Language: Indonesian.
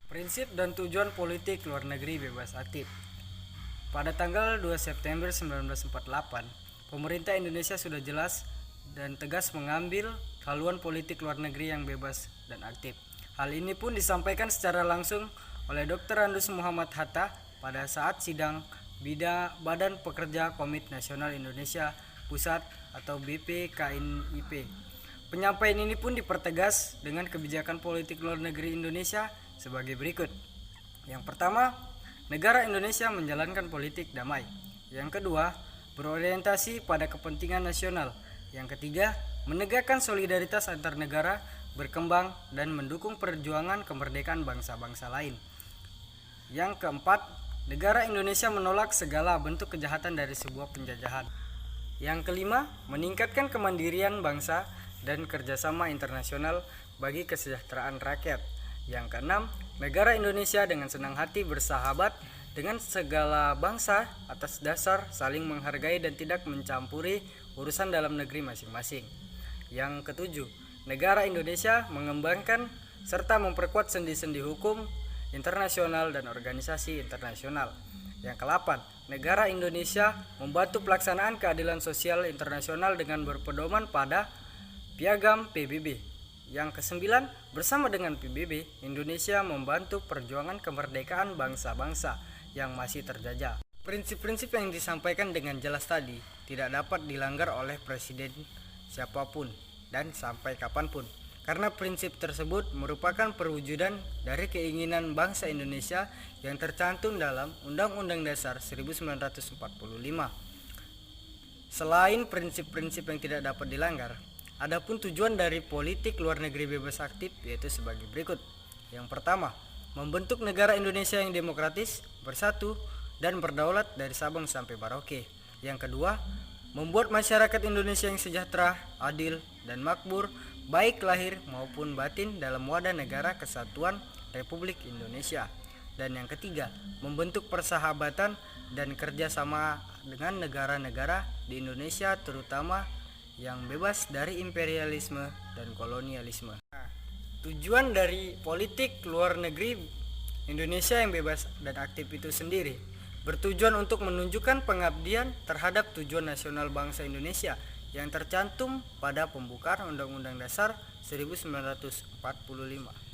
Prinsip dan tujuan politik luar negeri bebas aktif. Pada tanggal 2 September 1948, pemerintah Indonesia sudah jelas dan tegas mengambil haluan politik luar negeri yang bebas dan aktif. Hal ini pun disampaikan secara langsung oleh Dr. Andus Muhammad Hatta pada saat sidang Badan Pekerja Komite Nasional Indonesia Pusat atau BPKNIP. Penyampaian ini pun dipertegas dengan kebijakan politik luar negeri Indonesia sebagai berikut. Yang pertama, negara Indonesia menjalankan politik damai. Yang kedua, berorientasi pada kepentingan nasional. Yang ketiga, menegakkan solidaritas antar negara, berkembang dan mendukung perjuangan kemerdekaan bangsa-bangsa lain. Yang keempat, negara Indonesia menolak segala bentuk kejahatan dari sebuah penjajahan. Yang kelima, meningkatkan kemandirian bangsa dan kerjasama internasional bagi kesejahteraan rakyat. Yang keenam, negara Indonesia dengan senang hati bersahabat dengan segala bangsa atas dasar saling menghargai dan tidak mencampuri urusan dalam negeri masing-masing. Yang ketujuh, negara Indonesia mengembangkan serta memperkuat sendi-sendi hukum internasional dan organisasi internasional. Yang ke-8, negara Indonesia membantu pelaksanaan keadilan sosial internasional dengan berpedoman pada Piagam PBB. Yang ke-9, bersama dengan PBB, Indonesia membantu perjuangan kemerdekaan bangsa-bangsa yang masih terjajah. Prinsip-prinsip yang disampaikan dengan jelas tadi tidak dapat dilanggar oleh presiden siapapun dan sampai kapanpun, karena prinsip tersebut merupakan perwujudan dari keinginan bangsa Indonesia yang tercantum dalam Undang-Undang Dasar 1945. Selain prinsip-prinsip yang tidak dapat dilanggar, adapun tujuan dari politik luar negeri bebas aktif yaitu sebagai berikut. Yang pertama, membentuk negara Indonesia yang demokratis, bersatu, dan berdaulat dari Sabang sampai Merauke. Yang kedua, membuat masyarakat Indonesia yang sejahtera, adil, dan makmur, baik lahir maupun batin dalam wadah negara kesatuan Republik Indonesia. Dan yang ketiga, membentuk persahabatan dan kerjasama dengan negara-negara di Indonesia terutama yang bebas dari imperialisme dan kolonialisme. Tujuan dari politik luar negeri Indonesia yang bebas dan aktif itu sendiri bertujuan untuk menunjukkan pengabdian terhadap tujuan nasional bangsa Indonesia yang tercantum pada pembukaan Undang-Undang Dasar 1945.